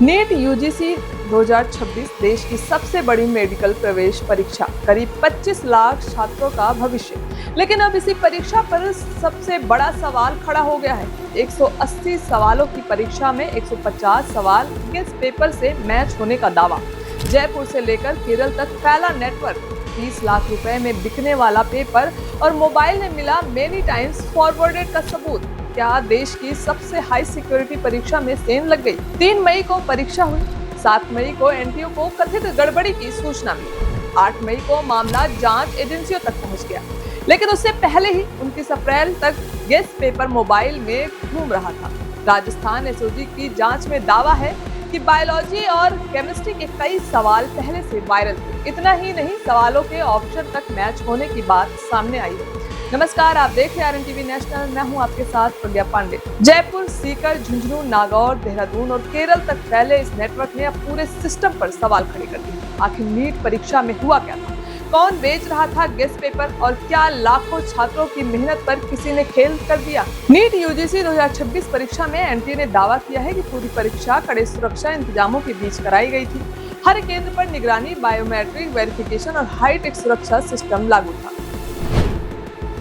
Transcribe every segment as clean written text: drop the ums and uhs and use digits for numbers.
NEET UGC 2026 देश की सबसे बड़ी मेडिकल प्रवेश परीक्षा, करीब 25 लाख छात्रों का भविष्य। लेकिन अब इसी परीक्षा पर सबसे बड़ा सवाल खड़ा हो गया है। 180 सवालों की परीक्षा में 150 सवाल गेस पेपर से मैच होने का दावा। जयपुर से लेकर केरल तक फैला नेटवर्क, 30 लाख रुपए में बिकने वाला पेपर और मोबाइल में मिला मेनी टाइम्स फॉरवर्डेड का सबूत। क्या देश की सबसे हाई सिक्योरिटी परीक्षा में सेंध लग गई? 3 मई को परीक्षा हुई, 7 मई को एनटीए को कथित गड़बड़ी की सूचना मिली, 8 मई को मामला जांच एजेंसियों तक पहुंच गया। लेकिन उससे पहले ही 29 अप्रैल तक गेस्ट पेपर मोबाइल में घूम रहा था। राजस्थान एसओजी की जांच में दावा है कि बायोलॉजी और केमिस्ट्री के कई सवाल पहले से वायरल थे। इतना ही नहीं, सवालों के ऑप्शन तक मैच होने की बात सामने आई है। नमस्कार, आप देख रहे हैं आरएन टीवी नेशनल। मैं हूं आपके साथ प्रज्ञा पांडे। जयपुर, सीकर, झुंझुनू, नागौर, देहरादून और केरल तक फैले इस नेटवर्क ने अब पूरे सिस्टम पर सवाल खड़े कर दिए। आखिर नीट परीक्षा में हुआ क्या था? कौन बेच रहा था गेस्ट पेपर और क्या लाखों छात्रों की मेहनत पर किसी ने खेल कर दिया? नीट यूजीसी 2026 परीक्षा में एनटीए ने दावा किया है कि पूरी परीक्षा कड़े सुरक्षा इंतजामों के बीच कराई गई थी। हर केंद्र पर निगरानी, बायोमेट्रिक वेरिफिकेशन और हाईटेक सुरक्षा सिस्टम लागू था।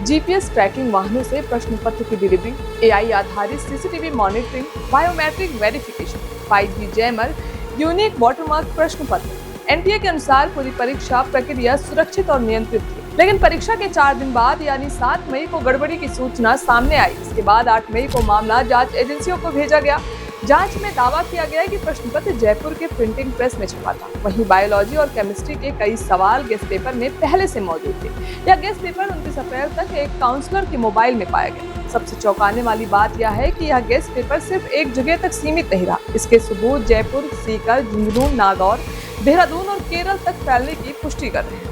जीपीएस ट्रैकिंग वाहनों से प्रश्न पत्र की डिलीवरी, एआई आधारित CCTV monitoring, biometric verification, 5G jammer, unique watermark प्रश्न पत्र। एनटीए के अनुसार पूरी परीक्षा प्रक्रिया सुरक्षित और नियंत्रित थी। लेकिन परीक्षा के 4 दिन बाद यानी 7 मई को गड़बड़ी की सूचना सामने आई। इसके बाद 8 मई को मामला जांच एजेंसियों को भेजा गया। जांच में दावा किया गया कि प्रश्न पत्र जयपुर के प्रिंटिंग प्रेस में छपा था। वहीं बायोलॉजी और केमिस्ट्री के कई सवाल गेस्ट पेपर में पहले से मौजूद थे। यह गेस्ट पेपर 29 अप्रैल तक एक काउंसलर के मोबाइल में पाया गया। सबसे चौंकाने वाली बात यह है कि यह गेस्ट पेपर सिर्फ एक जगह तक सीमित नहीं रहा। इसके सबूत जयपुर, सीकर, झुंझुनू, नागौर, देहरादून और केरल तक फैलने की पुष्टि कर रहे हैं।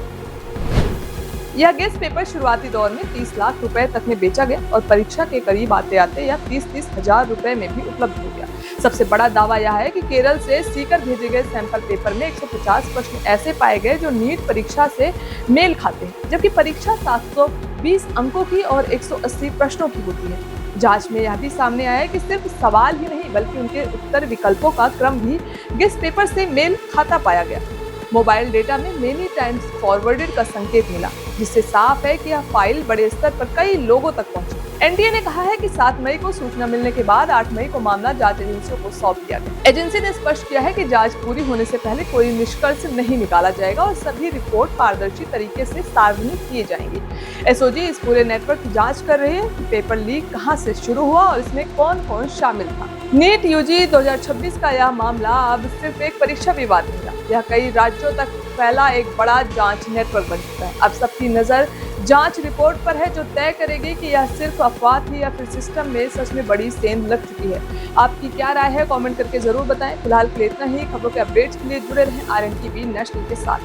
यह गेस्ट पेपर शुरुआती दौर में 30 लाख रुपए तक में बेचा गया और परीक्षा के करीब आते आते यह 30 हजार रुपए में भी उपलब्ध हो गया। सबसे बड़ा दावा यह है कि केरल से सीकर भेजे गए सैंपल पेपर में 150 प्रश्न ऐसे पाए गए जो नीट परीक्षा से मेल खाते हैं, जबकि परीक्षा 720 अंकों की और 180 प्रश्नों की होती है। जांच में यह भी सामने आया है कि सिर्फ सवाल ही नहीं बल्कि उनके उत्तर विकल्पों का क्रम भी गेस्ट पेपर से मेल खाता पाया गया। मोबाइल डेटा में मेनी टाइम्स फॉरवर्डेड का संकेत मिला, जिससे साफ है कि यह फाइल बड़े स्तर पर कई लोगों तक पहुंची। एनटीए ने कहा है कि 7 मई को सूचना मिलने के बाद 8 मई को मामला जांच एजेंसियों को सौंप दिया गया। एजेंसी ने स्पष्ट किया है कि जांच पूरी होने से पहले कोई निष्कर्ष नहीं निकाला जाएगा और सभी रिपोर्ट पारदर्शी तरीके से सार्वजनिक किए जाएंगे। एसओजी इस पूरे नेटवर्क की जांच कर रही है कि पेपर लीक कहां से शुरू हुआ और इसमें कौन-कौन शामिल था। नीट यूजी 2026 का यह मामला अब सिर्फ एक परीक्षा विवाद नहीं रहा, यह कई राज्यों तक फैला एक बड़ा जांच नेटवर्क बन चुका है। अब सबकी नजर जांच रिपोर्ट पर है, जो तय करेगी कि यह सिर्फ अफवाह थी या फिर सिस्टम में सच में बड़ी सेंध लग चुकी है। आपकी क्या राय है? कमेंट करके जरूर बताएं। फिलहाल के लिए इतना ही। खबरों के अपडेट्स के लिए जुड़े रहें आरएन टीवी नेशनल के साथ।